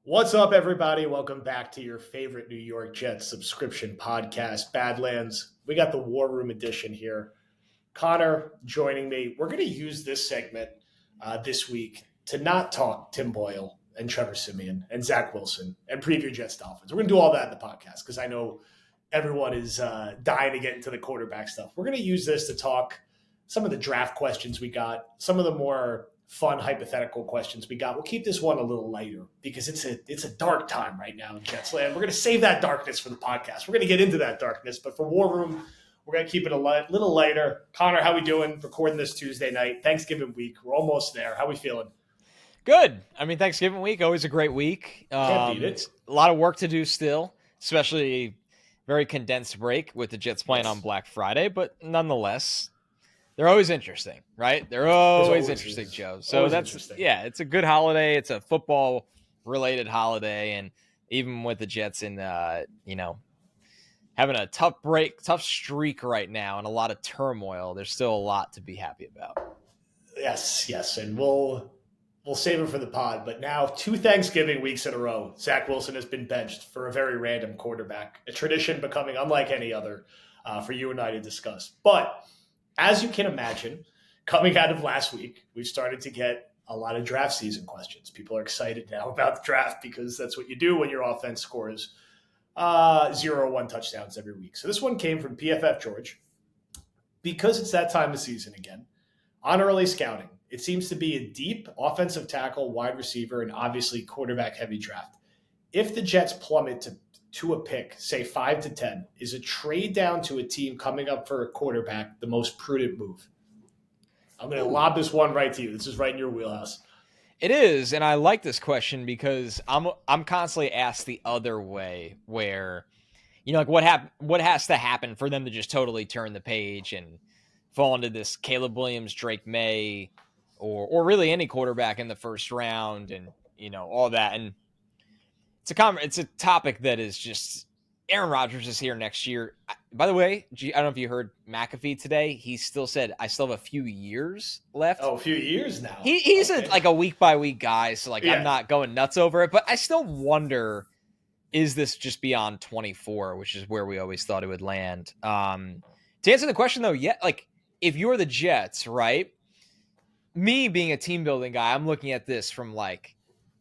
What's up, everybody? Welcome back to your favorite New York Jets subscription podcast, Badlands. We got the War Room edition here. Connor joining me. We're going to use this segment this week to not talk Tim Boyle and Trevor Siemian and Zach Wilson and preview Jets Dolphins. We're going to do all that in the podcast because I know everyone is dying to get into the quarterback stuff. We're going to use this to talk some of the draft questions we got, some of the more fun hypothetical questions we got. We'll keep this one a little lighter because it's a dark time right now in Jets land. We're going to save that darkness for the podcast. We're going to get into that darkness, but for War Room, we're going to keep it a little lighter. Connor, how we doing? Recording this Tuesday night, Thanksgiving week. We're almost there. How we feeling? Good. I mean, Thanksgiving week, always a great week. Can't beat it. A lot of work to do still, especially very condensed break with the Jets playing on Black Friday, but nonetheless, they're always interesting, right? They're always interesting, Joe. So it's a good holiday. It's a football related holiday. And even with the Jets in, having a tough streak right now and a lot of turmoil, there's still a lot to be happy about. Yes. And we'll save it for the pod. But now 2 Thanksgiving weeks in a row, Zach Wilson has been benched for a very random quarterback, a tradition becoming unlike any other for you and I to discuss. But as you can imagine, coming out of last week, we've started to get a lot of draft season questions. People are excited now about the draft because that's what you do when your offense scores 0-1 touchdowns every week. So this one came from PFF George. Because it's that time of season again, on early scouting, it seems to be a deep offensive tackle, wide receiver, and obviously quarterback-heavy draft. If the Jets plummet to a pick, say 5 to 10, is a trade down to a team coming up for a quarterback the most prudent move? I'm going to lob this one right to you. This is right in your wheelhouse. It is, and I like this question because I'm constantly asked the other way, where, what has to happen for them to just totally turn the page and fall into this Caleb Williams, Drake May, or really any quarterback in the first round, and all that. And it's a topic that is just, Aaron Rodgers is here next year. By the way, I don't know if you heard McAfee today. He still said, I still have a few years left. Oh, a few years now. He's okay. A week-by-week guy, so I'm not going nuts over it. But I still wonder, is this just beyond 24, which is where we always thought it would land? To answer the question, though, if you're the Jets, right, me being a team-building guy, I'm looking at this from,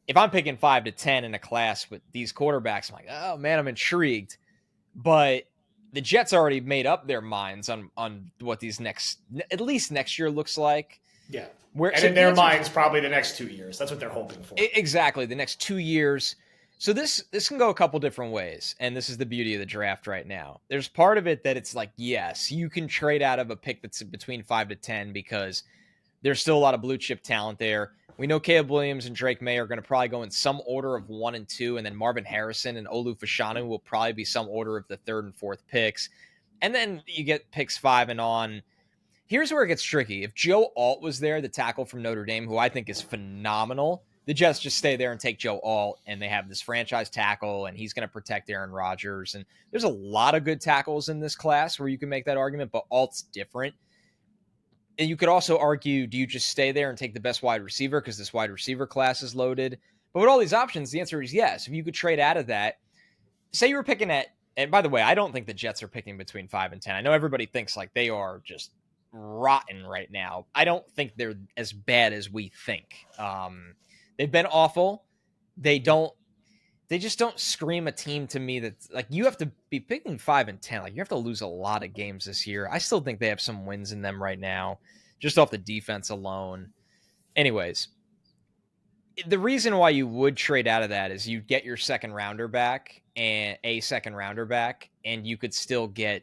if I'm picking 5 to 10 in a class with these quarterbacks, I'm like, oh, man, I'm intrigued. But the Jets already made up their minds on what these at least next year looks like. Yeah. In their minds, probably the next 2 years. That's what they're hoping for. Exactly, the next 2 years. So this can go a couple different ways, and this is the beauty of the draft right now. There's part of it that it's yes, you can trade out of a pick that's between 5 to 10 because there's still a lot of blue chip talent there. We know Caleb Williams and Drake May are going to probably go in some order of 1 and 2, and then Marvin Harrison and Olu Fashanu will probably be some order of the 3rd and 4th picks. And then you get picks 5 and on. Here's where it gets tricky. If Joe Alt was there, the tackle from Notre Dame, who I think is phenomenal, the Jets just stay there and take Joe Alt, and they have this franchise tackle, and he's going to protect Aaron Rodgers. And there's a lot of good tackles in this class where you can make that argument, but Alt's different. And you could also argue, do you just stay there and take the best wide receiver because this wide receiver class is loaded? But with all these options, the answer is yes. If you could trade out of that, say you were picking at, and by the way, I don't think the Jets are picking between 5 and 10. I know everybody thinks they are just rotten right now. I don't think they're as bad as we think. They've been awful. They just don't scream a team to me that's you have to be picking 5 and 10. You have to lose a lot of games this year. I still think they have some wins in them right now, just off the defense alone. Anyways, the reason why you would trade out of that is you get your second rounder back, and you could still get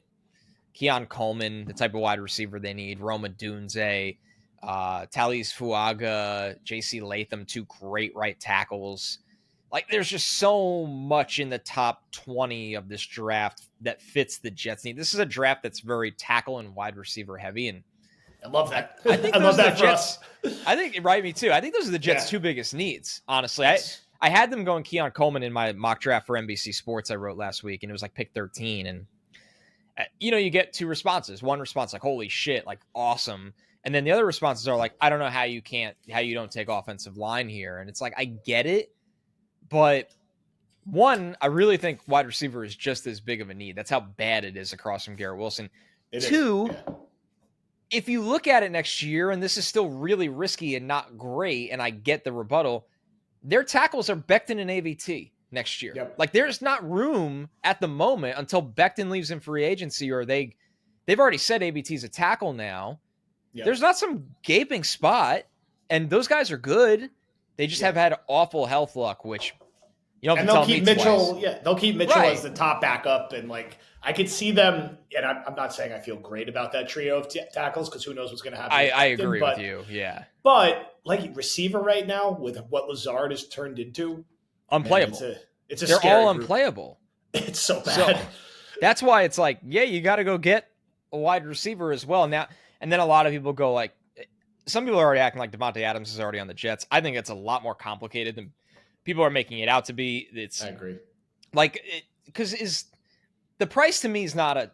Keon Coleman, the type of wide receiver they need, Roma Dunze, Talise Fuaga, J.C. Latham, 2 great right tackles. There's just so much in the top 20 of this draft that fits the Jets' need. This is a draft that's very tackle and wide receiver heavy, and I love that. I think I love that for us. I think, right, me too. I think those are the Jets' 2 biggest needs, honestly. Yes. I had them going Keon Coleman in my mock draft for NBC Sports I wrote last week, and it was pick 13, and you get 2 responses. One response holy shit, awesome. And then the other responses are I don't know how you don't take offensive line here. And it's I get it. But one, I really think wide receiver is just as big of a need. That's how bad it is across from Garrett Wilson. It is. Two, Yeah. if you look at it next year, and this is still really risky and not great, and I get the rebuttal, their tackles are Becton and AVT next year. Yep. Like there's not room at the moment until Becton leaves in free agency, or they've already said AVT's a tackle now. Yep. There's not some gaping spot, and those guys are good. They just have had awful health luck, which you don't have and to they'll tell keep me Mitchell. twice. Yeah, they'll keep Mitchell Right. as the top backup, and like I could see them. And I'm not saying I feel great about that trio of tackles because who knows what's going to happen. I agree with you. Yeah, but like receiver right now with what Lazard has turned into, unplayable. Man, it's a They're scary all group. unplayable. It's so bad. So that's why it's like, yeah, you got to go get a wide receiver as well now. And then a lot of people go like, some people are already acting like Devontae Adams is already on the Jets. I think it's a lot more complicated than people are making it out to be. I agree. Like, because is the price to me is not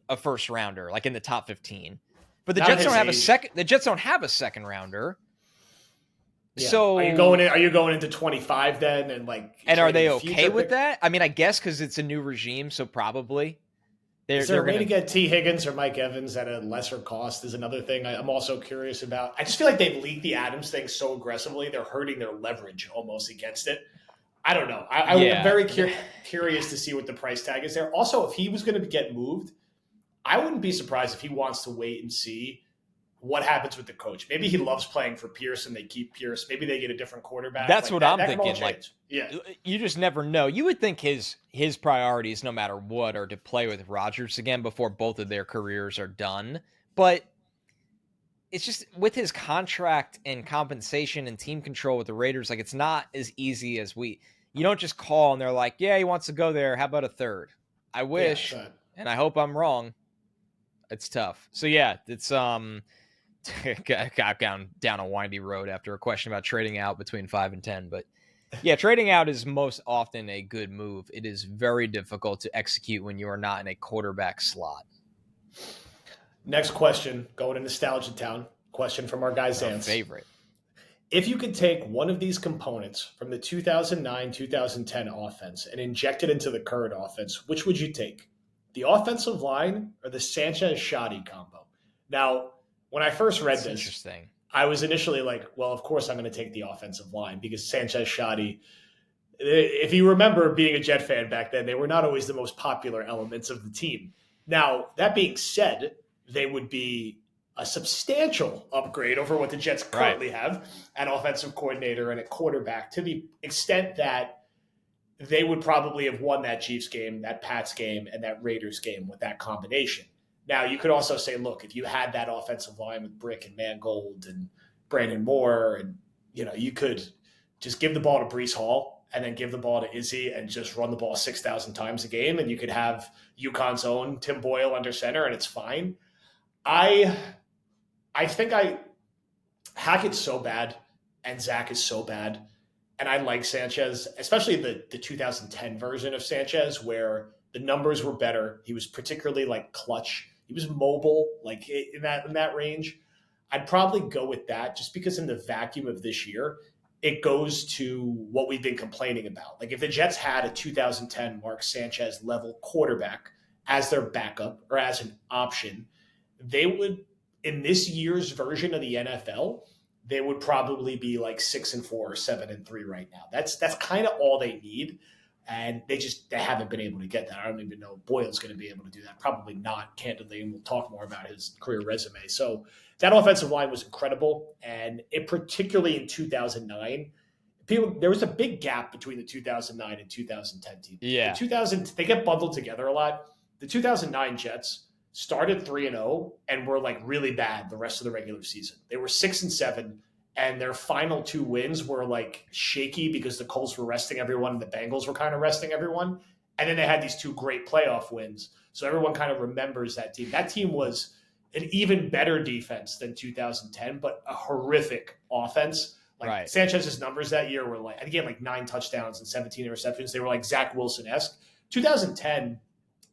a first rounder, like in the top 15. But the Jets don't have a second. The Jets don't have a second rounder. Yeah. So are you going into 25 then, and like? And are they okay with that? I mean, I guess because it's a new regime, so probably. Is there a way to get T. Higgins or Mike Evans at a lesser cost is another thing I'm also curious about. I just feel like they've leaked the Adams thing so aggressively, they're hurting their leverage almost against it. I don't know. I'm very curious to see what the price tag is there. Also, if he was going to get moved, I wouldn't be surprised if he wants to wait and see what happens with the coach. Maybe he loves playing for Pierce and they keep Pierce. Maybe they get a different quarterback. That's what I'm thinking. Like, yeah, you just never know. You would think his priorities, no matter what, are to play with Rodgers again before both of their careers are done. But it's just with his contract and compensation and team control with the Raiders, like it's not as easy as you don't just call and they're like, yeah, he wants to go there. How about a third? I wish, and I hope I'm wrong. It's tough. So yeah, it's got down a windy road after a question about trading out between 5 and 10. But yeah, trading out is most often a good move. It is very difficult to execute when you are not in a quarterback slot. Next question, going to Nostalgia Town. Question from our guy Zance. Favorite. If you could take one of these components from the 2009-2010 offense and inject it into the current offense, which would you take? The offensive line or the Sanchez-Shoddy combo? Now, when I first read this, I was initially like, well, of course I'm going to take the offensive line because Sanchez-Shoddy, if you remember being a Jet fan back then, they were not always the most popular elements of the team. Now, that being said, they would be a substantial upgrade over what the Jets currently have, an offensive coordinator and a quarterback, to the extent that they would probably have won that Chiefs game, that Pats game, and that Raiders game with that combination. Now, you could also say, look, if you had that offensive line with Brick and Mangold and Brandon Moore, and you could just give the ball to Breece Hall and then give the ball to Izzy and just run the ball 6,000 times a game, and you could have UConn's own Tim Boyle under center, and it's fine. I think Hackett's so bad and Zach is so bad. And I like Sanchez, especially the 2010 version of Sanchez, where the numbers were better. He was particularly like clutch. He was mobile, like in that range. I'd probably go with that just because in the vacuum of this year, it goes to what we've been complaining about. Like if the Jets had a 2010 Mark Sanchez level quarterback as their backup or as an option, they would, in this year's version of the NFL, they would probably be like 6-4 or 7-3 right now. That's kind of all they need. And they haven't been able to get that. I don't even know if Boyle's going to be able to do that. Probably not, candidly, and we'll talk more about his career resume. So that offensive line was incredible. And it particularly in 2009, there was a big gap between the 2009 and 2010 team. Yeah. They get bundled together a lot. The 2009 Jets started 3-0 and were like really bad the rest of the regular season. They were 6-7. And their final 2 wins were like shaky because the Colts were resting everyone and the Bengals were kind of resting everyone. And then they had these 2 great playoff wins. So everyone kind of remembers that team. That team was an even better defense than 2010, but a horrific offense. Like Sanchez's numbers that year were like, I think he had like 9 touchdowns and 17 interceptions. They were like Zach Wilson-esque. 2010,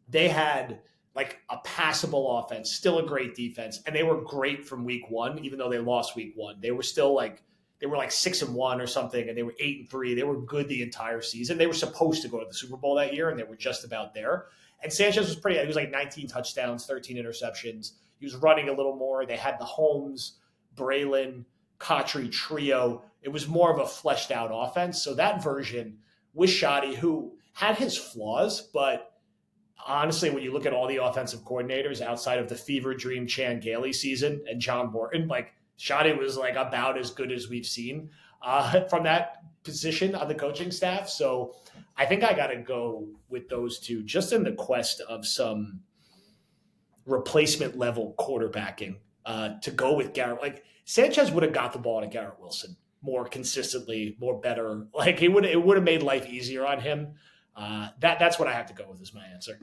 they had like a passable offense, still a great defense. And they were great from week 1, even though they lost week 1. They were still like they were like 6-1 or something, and they were 8-3. They were good the entire season. They were supposed to go to the Super Bowl that year, and they were just about there. And Sanchez was pretty. He was like 19 touchdowns, 13 interceptions. He was running a little more. They had the Holmes, Braylon, Kotry trio. It was more of a fleshed out offense. So that version with Shoddy, who had his flaws, but honestly, when you look at all the offensive coordinators outside of the fever dream Chan Gailey season and John Morton, like Shoddy was like about as good as we've seen from that position on the coaching staff. So I think I got to go with those two just in the quest of some replacement level quarterbacking to go with Garrett. Like Sanchez would have got the ball to Garrett Wilson more consistently, more better. Like it would have made life easier on him. That's what I have to go with as my answer.